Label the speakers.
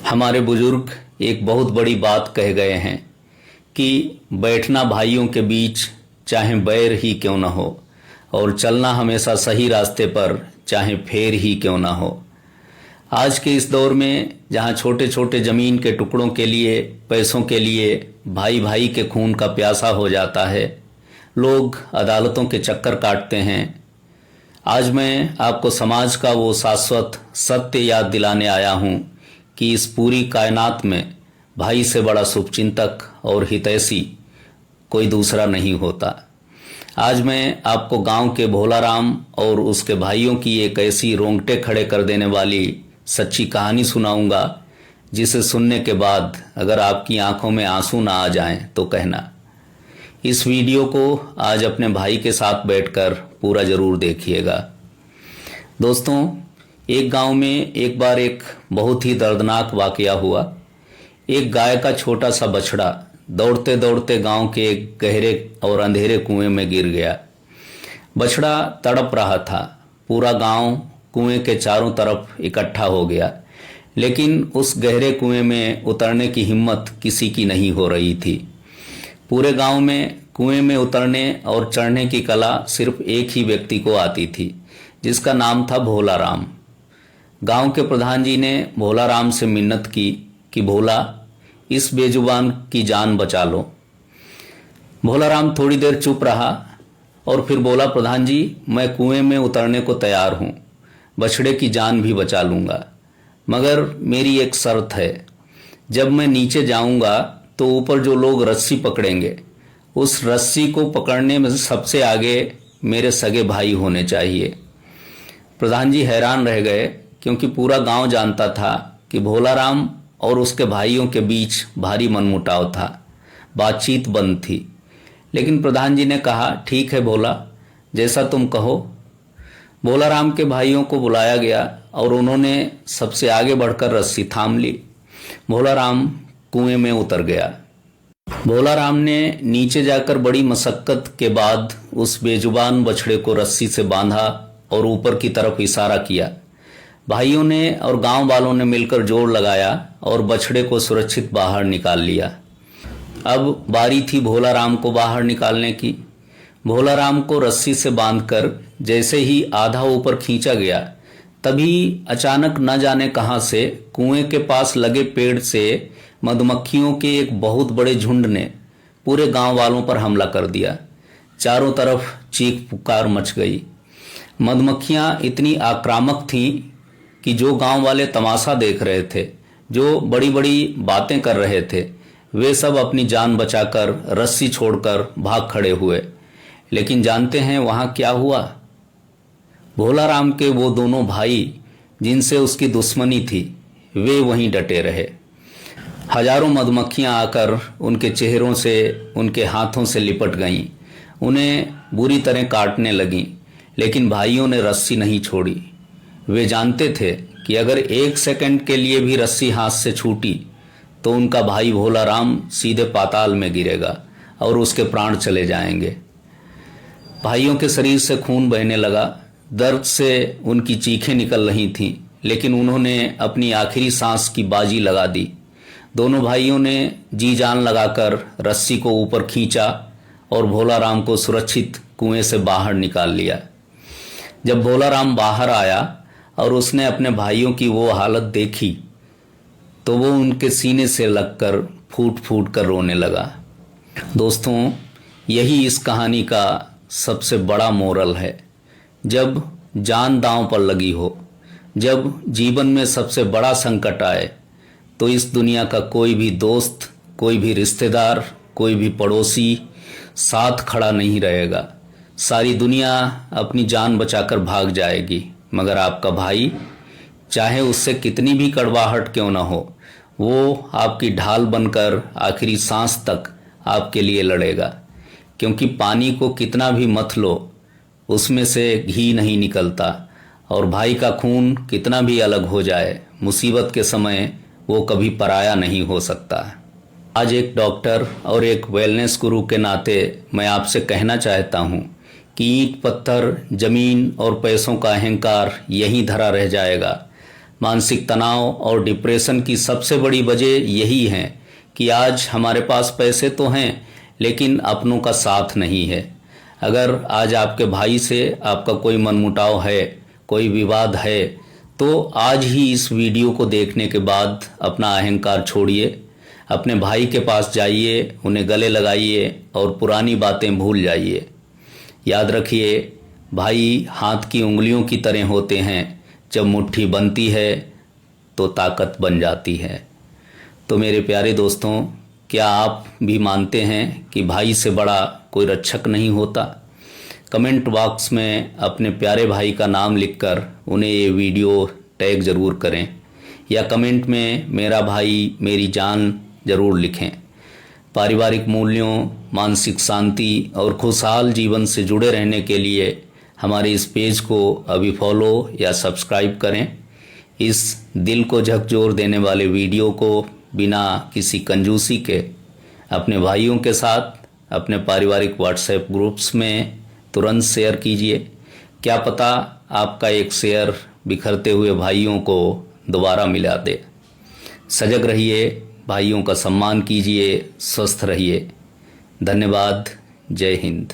Speaker 1: हमारे बुजुर्ग एक बहुत बड़ी बात कह गए हैं कि बैठना भाइयों के बीच चाहे बैर ही क्यों न हो, और चलना हमेशा सही रास्ते पर चाहे फेर ही क्यों न हो। आज के इस दौर में जहां छोटे छोटे जमीन के टुकड़ों के लिए, पैसों के लिए भाई भाई के खून का प्यासा हो जाता है, लोग अदालतों के चक्कर काटते हैं। आज मैं आपको समाज का वो शाश्वत सत्य याद दिलाने आया हूं कि इस पूरी कायनात में भाई से बड़ा शुभचिंतक और हितैषी कोई दूसरा नहीं होता। आज मैं आपको गांव के भोलाराम और उसके भाइयों की एक ऐसी रोंगटे खड़े कर देने वाली सच्ची कहानी सुनाऊंगा, जिसे सुनने के बाद अगर आपकी आंखों में आंसू ना आ जाएं तो कहना। इस वीडियो को आज अपने भाई के साथ बैठकर पूरा जरूर देखिएगा। दोस्तों, एक गांव में एक बार एक बहुत ही दर्दनाक वाकया हुआ। एक गाय का छोटा सा बछड़ा दौड़ते दौड़ते गांव के एक गहरे और अंधेरे कुएं में गिर गया। बछड़ा तड़प रहा था। पूरा गांव कुएं के चारों तरफ इकट्ठा हो गया, लेकिन उस गहरे कुएं में उतरने की हिम्मत किसी की नहीं हो रही थी। पूरे गांव में कुएं में उतरने और चढ़ने की कला सिर्फ एक ही व्यक्ति को आती थी, जिसका नाम था भोलाराम। गांव के प्रधान जी ने भोलाराम से मिन्नत की कि भोला, इस बेजुबान की जान बचा लो। भोलाराम थोड़ी देर चुप रहा और फिर बोला, प्रधान जी, मैं कुएं में उतरने को तैयार हूं, बछड़े की जान भी बचा लूंगा, मगर मेरी एक शर्त है। जब मैं नीचे जाऊंगा तो ऊपर जो लोग रस्सी पकड़ेंगे, उस रस्सी को पकड़ने में सबसे आगे मेरे सगे भाई होने चाहिए। प्रधान जी हैरान रह गए, क्योंकि पूरा गांव जानता था कि भोलाराम और उसके भाइयों के बीच भारी मनमुटाव था, बातचीत बंद थी। लेकिन प्रधान जी ने कहा, ठीक है भोला, जैसा तुम कहो। भोलाराम के भाइयों को बुलाया गया और उन्होंने सबसे आगे बढ़कर रस्सी थाम ली। भोलाराम कुएं में उतर गया। भोलाराम ने नीचे जाकर बड़ी मशक्कत के बाद उस बेजुबान बछड़े को रस्सी से बांधा और ऊपर की तरफ इशारा किया। भाइयों ने और गांव वालों ने मिलकर जोर लगाया और बछड़े को सुरक्षित बाहर निकाल लिया। अब बारी थी भोलाराम को बाहर निकालने की। भोलाराम को रस्सी से बांधकर जैसे ही आधा ऊपर खींचा गया, तभी अचानक न जाने कहां से कुएं के पास लगे पेड़ से मधुमक्खियों के एक बहुत बड़े झुंड ने पूरे गांव वालों पर हमला कर दिया। चारों तरफ चीख पुकार मच गई। मधुमक्खियां इतनी आक्रामक थीं कि जो गांव वाले तमाशा देख रहे थे, जो बड़ी बड़ी बातें कर रहे थे, वे सब अपनी जान बचाकर रस्सी छोड़कर भाग खड़े हुए। लेकिन जानते हैं वहां क्या हुआ? भोलाराम के वो दोनों भाई जिनसे उसकी दुश्मनी थी, वे वहीं डटे रहे। हजारों मधुमक्खियां आकर उनके चेहरों से, उनके हाथों से लिपट गईं, उन्हें बुरी तरह काटने लगीं, लेकिन भाइयों ने रस्सी नहीं छोड़ी। वे जानते थे कि अगर एक सेकंड के लिए भी रस्सी हाथ से छूटी तो उनका भाई भोलाराम सीधे पाताल में गिरेगा और उसके प्राण चले जाएंगे। भाइयों के शरीर से खून बहने लगा, दर्द से उनकी चीखें निकल रही थीं, लेकिन उन्होंने अपनी आखिरी सांस की बाजी लगा दी। दोनों भाइयों ने जी जान लगाकर रस्सी को ऊपर खींचा और भोलाराम को सुरक्षित कुएं से बाहर निकाल लिया। जब भोलाराम बाहर आया और उसने अपने भाइयों की वो हालत देखी, तो वो उनके सीने से लगकर फूट फूट कर रोने लगा। दोस्तों, यही इस कहानी का सबसे बड़ा मोरल है। जब जान दांव पर लगी हो, जब जीवन में सबसे बड़ा संकट आए, तो इस दुनिया का कोई भी दोस्त, कोई भी रिश्तेदार, कोई भी पड़ोसी साथ खड़ा नहीं रहेगा। सारी दुनिया अपनी जान बचाकर भाग जाएगी, मगर आपका भाई, चाहे उससे कितनी भी कड़वाहट क्यों न हो, वो आपकी ढाल बनकर आखिरी सांस तक आपके लिए लड़ेगा। क्योंकि पानी को कितना भी मथ लो, उसमें से घी नहीं निकलता, और भाई का खून कितना भी अलग हो जाए, मुसीबत के समय वो कभी पराया नहीं हो सकता। आज एक डॉक्टर और एक वेलनेस गुरु के नाते मैं आपसे कहना चाहता हूँ कि ईंट पत्थर, जमीन और पैसों का अहंकार यहीं धरा रह जाएगा, मानसिक तनाव और डिप्रेशन की सबसे बड़ी वजह यही है कि आज हमारे पास पैसे तो हैं लेकिन अपनों का साथ नहीं है। अगर आज आपके भाई से आपका कोई मनमुटाव है, कोई विवाद है, तो आज ही इस वीडियो को देखने के बाद अपना अहंकार छोड़िए, अपने भाई के पास जाइए, उन्हें गले लगाइए और पुरानी बातें भूल जाइए। याद रखिए, भाई हाथ की उंगलियों की तरह होते हैं, जब मुट्ठी बनती है तो ताकत बन जाती है। तो मेरे प्यारे दोस्तों, क्या आप भी मानते हैं कि भाई से बड़ा कोई रक्षक नहीं होता? कमेंट बॉक्स में अपने प्यारे भाई का नाम लिखकर उन्हें ये वीडियो टैग ज़रूर करें, या कमेंट में मेरा भाई मेरी जान ज़रूर लिखें। पारिवारिक मूल्यों, मानसिक शांति और खुशहाल जीवन से जुड़े रहने के लिए हमारे इस पेज को अभी फॉलो या सब्सक्राइब करें। इस दिल को झकझोर देने वाले वीडियो को बिना किसी कंजूसी के अपने भाइयों के साथ अपने पारिवारिक व्हाट्सएप ग्रुप्स में तुरंत शेयर कीजिए। क्या पता आपका एक शेयर बिखरते हुए भाइयों को दोबारा मिला दे। सजग रहिए, भाइयों का सम्मान कीजिए, स्वस्थ रहिए। धन्यवाद। जय हिंद।